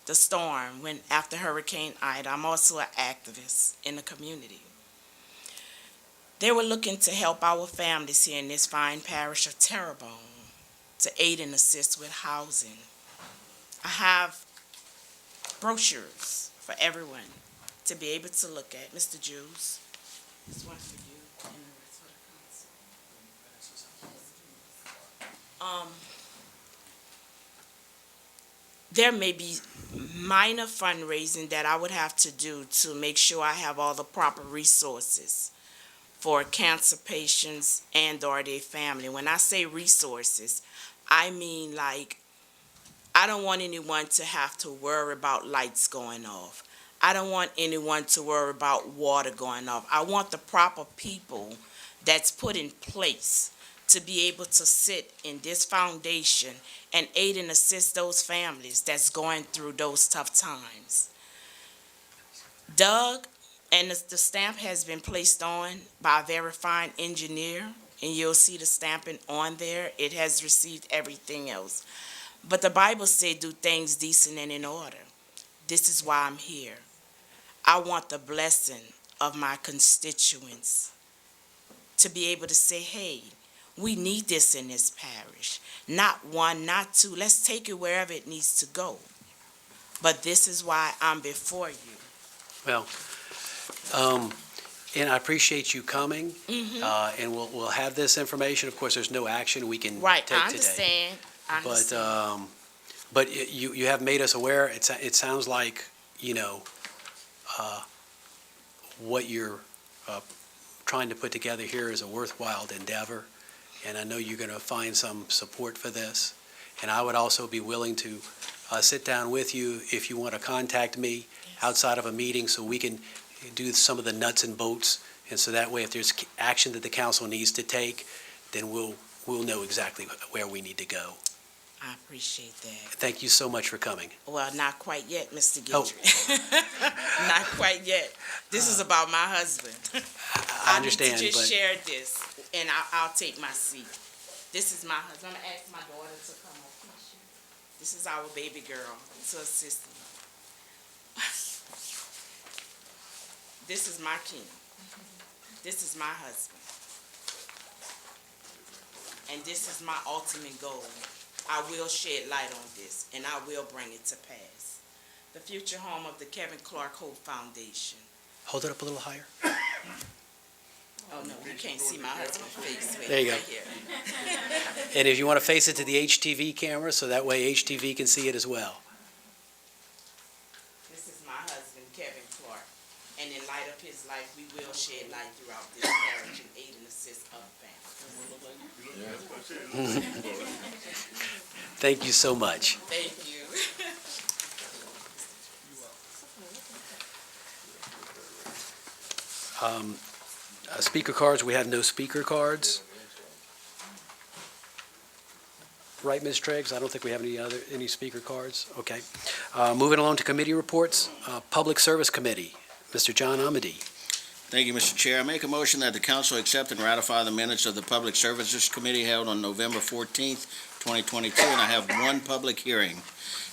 N: the storm when after Hurricane Ida. I'm also an activist in the community. They were looking to help our families here in this fine parish of Terrebonne to aid and assist with housing. I have brochures for everyone to be able to look at. Mr. Jews, this one for you and the rest of the council. There may be minor fundraising that I would have to do to make sure I have all the proper resources for cancer patients and or their family. When I say resources, I mean like, I don't want anyone to have to worry about lights going off. I don't want anyone to worry about water going off. I want the proper people that's put in place to be able to sit in this foundation and aid and assist those families that's going through those tough times. Doug, and the stamp has been placed on by a very fine engineer, and you'll see the stamping on there. It has received everything else. But the Bible said do things decent and in order. This is why I'm here. I want the blessing of my constituents to be able to say, hey, we need this in this parish. Not 1, not 2. Let's take it wherever it needs to go. But this is why I'm before you.
A: Well, and I appreciate you coming, and we'll have this information. Of course, there's no action we can
N: Right,
A: take
N: I
A: today.
N: understand. I understand.
A: But you have made us aware. It sounds like, what you're trying to put together here is a worthwhile endeavor, and I know you're going to find some support for this. And I would also be willing to sit down with you if you want to contact me outside of a meeting so we can do some of the nuts and bolts. And so that way, if there's action that the council needs to take, then we'll know exactly where we need to go.
N: I appreciate that.
A: Thank you so much for coming.
N: Well, not quite yet, Mr.
A: Oh.
N: Guidry. Not quite yet. This is about my husband.
A: I understand,
N: I need to just
A: but
N: share this, and I'll take my seat. This is my husband. I'm going to ask my daughter to come up. This is our baby girl to assist me. This is my king. This is my husband. And this is my ultimate goal. I will shed light on this, and I will bring it to pass. The future home of the Kevin Clark Hope Foundation.
A: hold it up a little higher.
N: Oh, no, you can't see my husband's face. Wait,
A: There you go.
N: right here.
A: And if you want to face it to the HTV camera, so that way HTV can see it as well.
N: This is my husband, Kevin Clark, and in light of his life, we will shed light throughout this parish and aid and assist other families.
A: Thank you so much.
N: Thank you.
A: Speaker cards, we have no speaker cards. Right, Ms. Triggs? I don't think we have any speaker cards. Okay. Moving along to committee reports. Public Service Committee, Mr. John Amity.
B: Thank you, Mr. Chair. I make a motion that the council accept and ratify the minutes of the Public Services Committee held on November 14th, 2022, and I have one public hearing.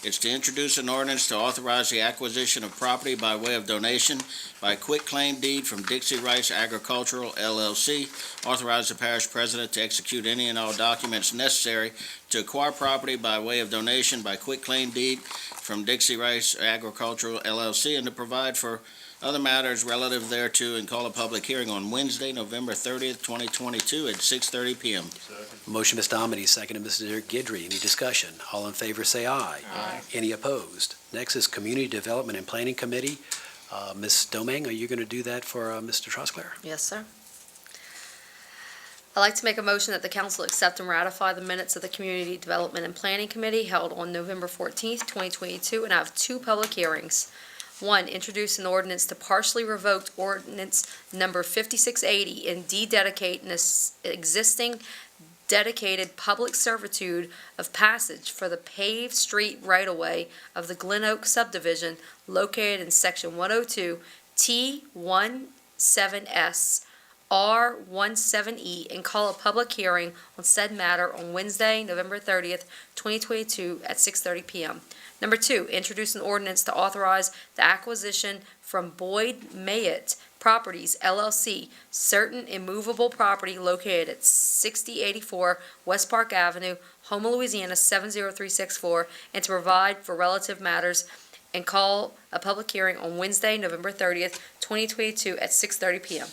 B: It's to introduce an ordinance to authorize the acquisition of property by way of donation by quitclaim deed from Dixie Rice Agricultural LLC. Authorize the parish president to execute any and all documents necessary to acquire property by way of donation by quitclaim deed from Dixie Rice Agricultural LLC and to provide for other matters relative thereto and call a public hearing on Wednesday, November 30th, 2022 at 6:30 p.m.
A: Motion, Mr. Amity, seconded, Mr. Guidry. Any discussion? All in favor, say aye.
N: Aye.
A: Any opposed? Next is Community Development and Planning Committee. Ms. Domingue, are you going to do that for Mr. Trosclair?
H: Yes, sir. I'd like to make a motion that the council accept and ratify the minutes of the Community Development and Planning Committee held on November 14th, 2022, and I have two public hearings. One, introduce an ordinance to partially revoke ordinance number 5680 and dededicate an existing dedicated public servitude of passage for the paved street right-of-way of the Glen Oak subdivision located in section 102 T17S R17E and call a public hearing on said matter on Wednesday, November 30th, 2022 at 6:30 p.m. Number two, introduce an ordinance to authorize the acquisition from Boyd Mayett Properties LLC, certain immovable property located at 6084 West Park Avenue, Houma, Louisiana 70364, and to provide for relative matters and call a public hearing on Wednesday, November 30th, 2022 at 6:30 p.m.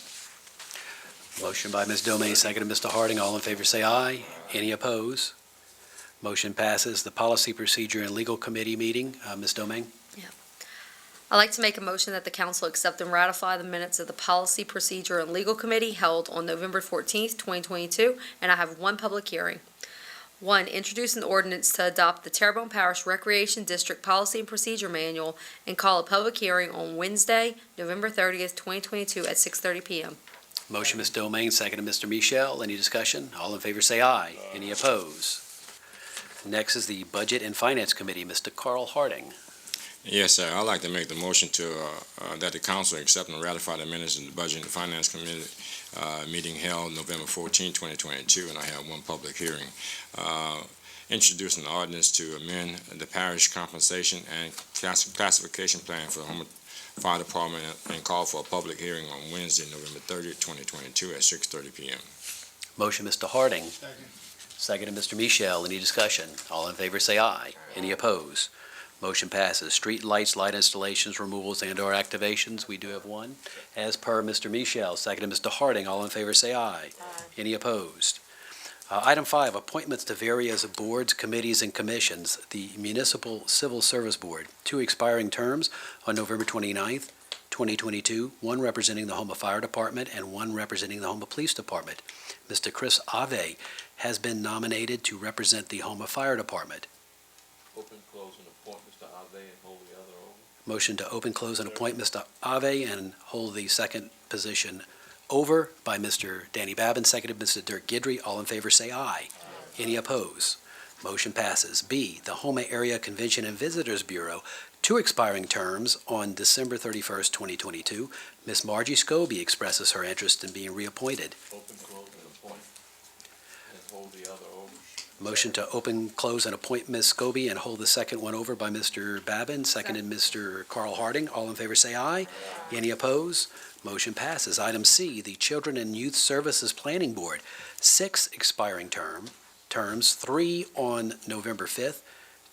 A: Motion by Ms. Domingue, seconded, Mr. Harding. All in favor, say aye. Any opposed? Motion passes. The Policy, Procedure, and Legal Committee meeting, Ms. Domingue.
H: I'd like to make a motion that the council accept and ratify the minutes of the Policy, Procedure, and Legal Committee held on November 14th, 2022, and I have one public hearing. One, introduce an ordinance to adopt the Terrebonne Parish Recreation District Policy and Procedure Manual and call a public hearing on Wednesday, November 30th, 2022 at 6:30 p.m.
A: Motion, Ms. Domingue, seconded, Mr. Michel. Any discussion? All in favor, say aye. Any opposed? Next is the Budget and Finance Committee, Mr. Carl Harding.
L: Yes, sir. I'd like to make the motion to that the council accept and ratify the minutes of the Budget and Finance Committee meeting held November 14, 2022, and I have one public hearing. Introducing an ordinance to amend the parish compensation and classification plan for the Houma Fire Department and call for a public hearing on Wednesday, November 30, 2022 at 6:30 p.m.
A: Motion, Mr. Harding. Seconded, Mr. Michel. Any discussion? All in favor, say aye. Any opposed? Motion passes. Street lights, light installations, removals, and/or activations. We do have one. As per Mr. Michel, seconded Mr. Harding. All in favor, say aye. Any opposed? Item 5, appointments to various boards, committees, and commissions. The Municipal Civil Service Board, 2 expiring terms on November 29th, 2022, 1 representing the Houma Fire Department and 1 representing the Houma Police Department. Mr. Chris Ave has been nominated to represent the Houma Fire Department.
O: Open, close, and appoint Mr. Ave and hold the other over.
A: Motion to open, close, and appoint Mr. Ave and hold the second position over by Mr. Danny Babin, seconded Mr. Dirk Guidry. All in favor, say aye. Any opposed? Motion passes. B, the Houma Area Convention and Visitors Bureau, 2 expiring terms on December 31st, 2022. Ms. Margie Scobie expresses her interest in being reappointed.
O: Open, close, and appoint, and hold the other over.
A: Motion to open, close, and appoint Ms. Scobie and hold the second one over by Mr. Babin, seconded Mr. Carl Harding. All in favor, say aye. Any opposed? Motion passes. Item C, the Children and Youth Services Planning Board, 6 expiring terms, 3 on November 5th,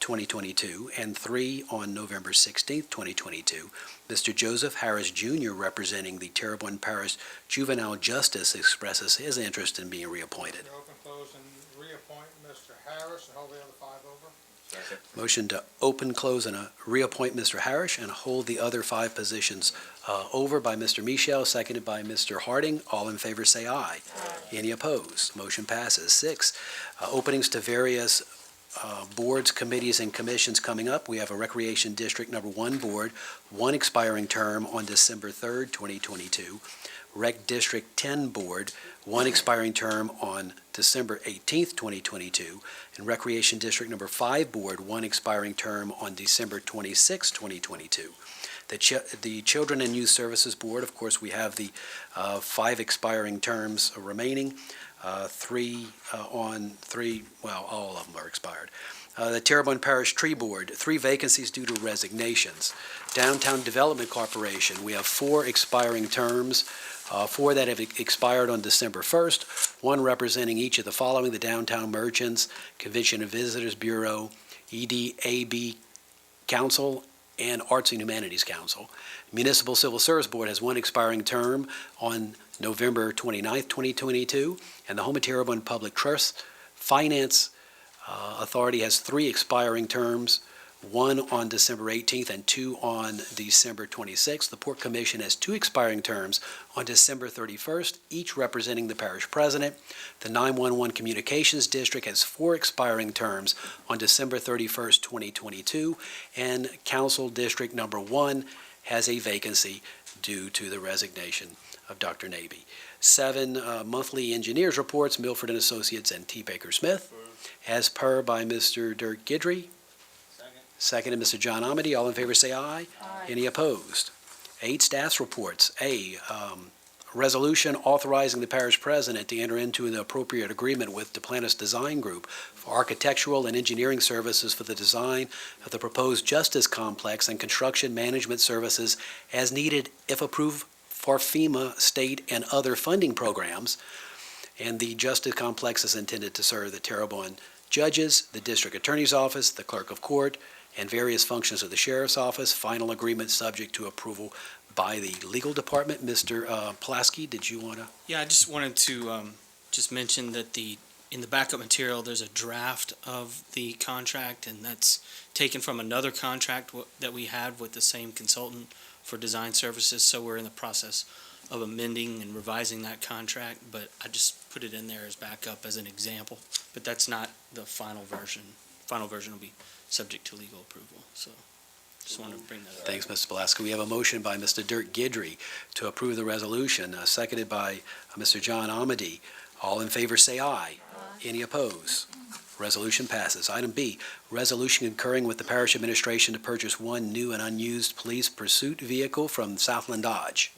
A: 2022, and 3 on November 16th, 2022. Mr. Joseph Harris Jr., representing the Terrebonne Parish Juvenile Justice, expresses his interest in being reappointed.
I: Open, close, and reappoint Mr. Harris and hold the other 5 over.
O: Second.
A: Motion to open, close, and reappoint Mr. Harris and hold the other 5 positions over by Mr. Michel, seconded by Mr. Harding. All in favor say aye. Any opposed? Motion passes. 6, openings to various boards, committees, and commissions coming up. We have a Recreation District Number 1 board, 1 expiring term on December 3rd, 2022. Rec District 10 board, 1 expiring term on December 18th, 2022. And Recreation District Number 5 board, 1 expiring term on December 26th, 2022. The Children and Youth Services Board, of course, we have the 5 expiring terms remaining. 3, all of them are expired. The Terrebonne Parish Tree Board, 3 vacancies due to resignations. Downtown Development Corporation, we have 4 expiring terms, 4 that have expired on December 1st, 1 representing each of the following: the Downtown Merchants, Convention and Visitors Bureau, EDAB Council, and Arts and Humanities Council. Municipal Civil Service Board has 1 expiring term on November 29th, 2022, and the Home of Terrebonne Public Trust Finance Authority has 3 expiring terms, 1 on December 18th and 2 on December 26th. The Port Commission has 2 expiring terms on December 31st, each representing the parish president. The 911 Communications District has 4 expiring terms on December 31st, 2022, and Council District Number 1 has a vacancy due to the resignation of Dr. Naby. 7 monthly engineers reports, Milford and Associates and T. Baker Smith, as per by Mr. Dirk Guidry. Seconded Mr. John Amity. All in favor say aye. Any opposed? 8 staff's reports. A, resolution authorizing the parish president to enter into an appropriate agreement with Duplantis Design Group for architectural and engineering services for the design of the proposed Justice Complex and construction management services as needed if approved for FEMA, state, and other funding programs. And the Justice Complex is intended to serve the Terrebonne judges, the district attorney's office, the clerk of court, and various functions of the sheriff's office. Final agreement subject to approval by the legal department. Mr. Pulaski, did you want to?
P: Yeah, I just wanted to just mention that in the backup material, there's a draft of the contract, and that's taken from another contract that we had with the same consultant for design services. So we're in the process of amending and revising that contract, but I just put it in there as backup as an example. But that's not the final version. Final version will be subject to legal approval. So just wanted to bring that up.
A: Thanks, Mr. Pulaski. We have a motion by Mr. Dirk Guidry to approve the resolution, seconded by Mr. John Amity. All in favor say aye. Any opposed? Resolution passes. Item B, resolution concurring with the parish administration to purchase 1 new and unused police pursuit vehicle from Southland Dodge.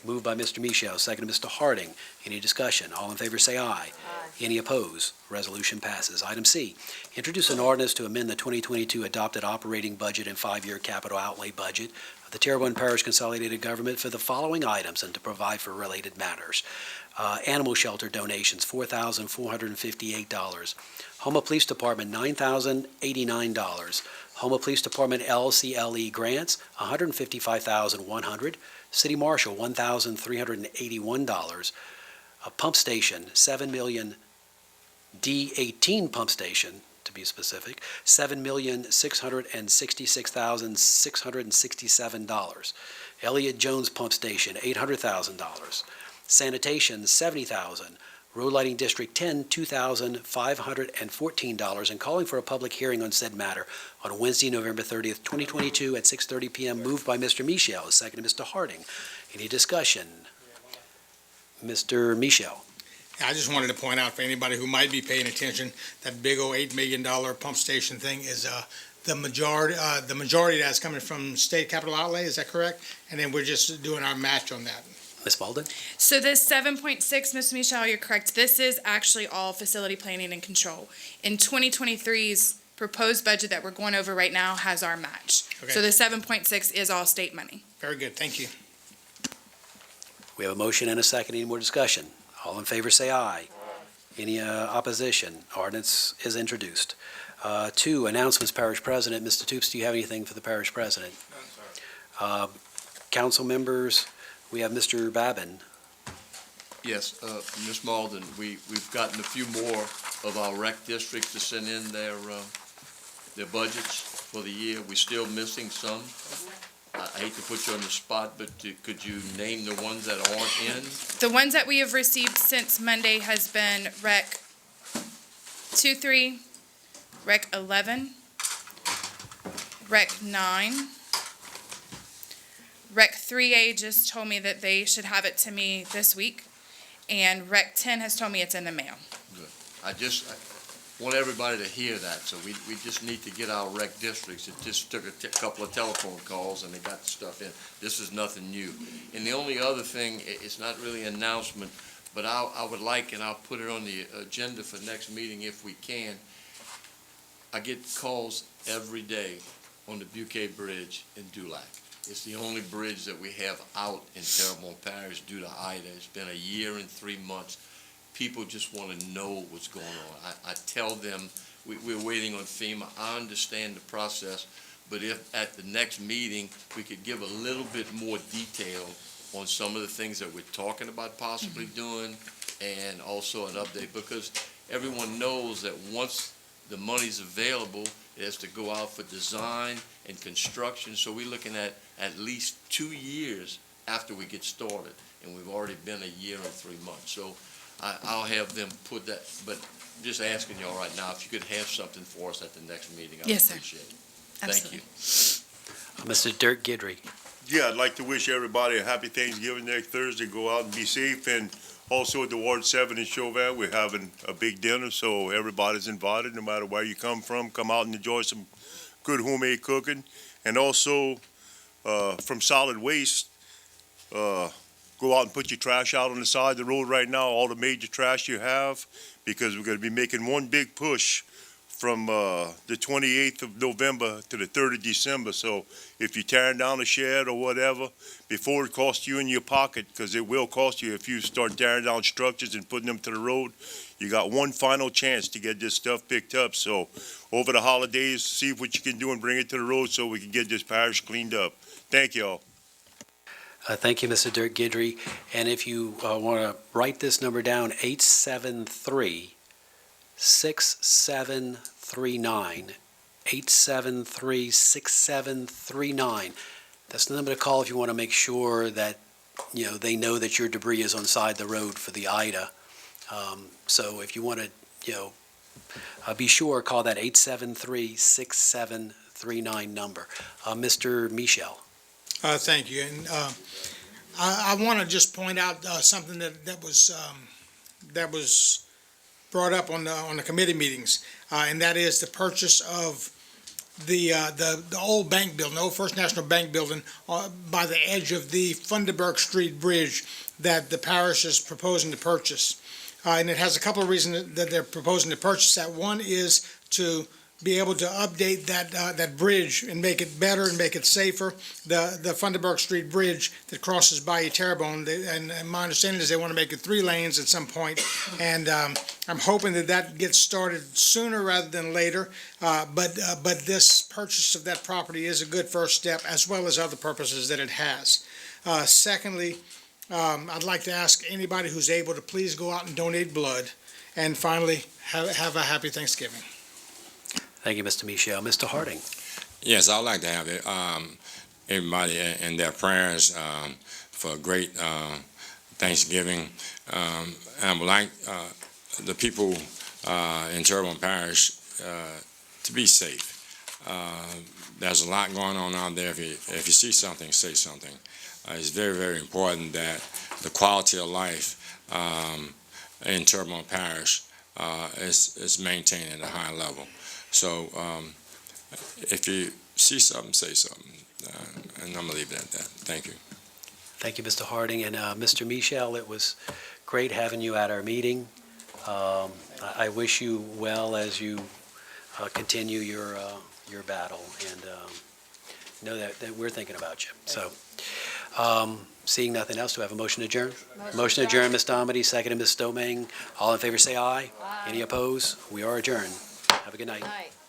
A: Moved by Mr. Michel, seconded Mr. Harding. Any discussion? All in favor say aye. Any opposed? Resolution passes. Item C, introduce an ordinance to amend the 2022 adopted operating budget and 5-year capital outlay budget of the Terrebonne Parish Consolidated Government for the following items and to provide for related matters. Animal shelter donations, $4,458. Houma Police Department, $9,089. Houma Police Department LCLE grants, $155,100. City Marshal, $1,381. A pump station, $7 million. D18 pump station, to be specific, $7,666,667. Elliott Jones Pump Station, $800,000. Sanitation, $70,000. Road Lighting District 10, $2,514, and calling for a public hearing on said matter on Wednesday, November 30th, 2022 at 6:30 p.m. Moved by Mr. Michel, seconded Mr. Harding. Any discussion? Mr. Michel.
I: I just wanted to point out for anybody who might be paying attention, that big old $8 million pump station thing is the majority that's coming from state capital outlay, is that correct? And then we're just doing our match on that.
A: Ms. Malden?
Q: So this 7.6, Mr. Michel, you're correct. This is actually all facility planning and control. In 2023's proposed budget that we're going over right now has our match.
I: Okay.
Q: So the 7.6 is all state money.
I: Very good, thank you.
A: We have a motion and a second. Any more discussion? All in favor say aye. Any opposition? Ordinance is introduced. 2, announcements, Parish President. Mr. Toops, do you have anything for the Parish President? Council members, we have Mr. Babin.
O: Yes, Ms. Malden, we've gotten a few more of our rec districts to send in their budgets for the year. We're still missing some. I hate to put you on the spot, but could you name the ones that aren't in?
Q: The ones that we have received since Monday has been Rec 2-3, Rec 11, Rec 9. Rec 3A just told me that they should have it to me this week, and Rec 10 has told me it's in the mail.
O: I want everybody to hear that, so we just need to get our rec districts. It just took a couple of telephone calls and they got the stuff in. This is nothing new. And the only other thing, it's not really an announcement, but I would like, and I'll put it on the agenda for next meeting if we can. I get calls every day on the Buquet Bridge in Dulac. It's the only bridge that we have out in Terrebonne Parish due to Ida. It's been a year and 3 months. People just want to know what's going on. I tell them we're waiting on FEMA. I understand the process, but if at the next meeting we could give a little bit more detail on some of the things that we're talking about possibly doing, and also an update, because everyone knows that once the money's available, it has to go out for design and construction. So we're looking at least 2 years after we get started, and we've already been a year and 3 months. So I'll have them put that, but just asking y'all right now, if you could have something for us at the next meeting, I'd appreciate it. Thank you.
A: Mr. Dirk Gidry.
M: Yeah, I'd like to wish everybody a happy Thanksgiving next Thursday. Go out and be safe. And also at the Ward 7 in Chauvin, we're having a big dinner, so everybody's invited, no matter where you come from. Come out and enjoy some good homemade cooking. And also, from solid waste, go out and put your trash out on the side of the road right now, all the major trash you have, because we're going to be making one big push from the 28th of November to the 3rd of December. So if you're tearing down a shed or whatever, before it costs you in your pocket, because it will cost you if you start tearing down structures and putting them to the road, you got one final chance to get this stuff picked up. So over the holidays, see what you can do and bring it to the road so we can get this parish cleaned up. Thank you all.
A: Thank you, Mr. Dirk Gidry. And if you want to write this number down, 873-6739. 873-6739. That's the number to call if you want to make sure that, they know that your debris is on side the road for the Ida. So if you want to, be sure, call that 873-6739 number. Mr. Michel.
I: Thank you. And I want to just point out something that was brought up on the committee meetings, and that is the purchase of the old bank building, the old First National Bank building by the edge of the Funderburg Street Bridge that the parish is proposing to purchase. And it has a couple of reasons that they're proposing to purchase that. One is to be able to update that bridge and make it better and make it safer. The Funderburg Street Bridge that crosses Bayou Terrebonne, and my understanding is they want to make it 3 lanes at some point. And I'm hoping that gets started sooner rather than later. But this purchase of that property is a good first step, as well as other purposes that it has. Secondly, I'd like to ask anybody who's able to please go out and donate blood. And finally, have a happy Thanksgiving.
A: Thank you, Mr. Michel. Mr. Harding.
L: Yes, I'd like to have it, everybody in their prayers for a great Thanksgiving. And I would like the people in Terrebonne Parish to be safe. There's a lot going on out there. If you see something, say something. It's very, very important that the quality of life in Terrebonne Parish is maintained at a high level. So if you see something, say something. And I'm going to leave it at that. Thank you.
A: Thank you, Mr. Harding. And Mr. Michel, it was great having you at our meeting. I wish you well as you continue your battle, and know that we're thinking about you. So, seeing nothing else, do I have a motion to adjourn? Motion to adjourn, Ms. Domity, seconded Ms. Stomang. All in favor say aye. Any opposed? We are adjourned. Have a good night.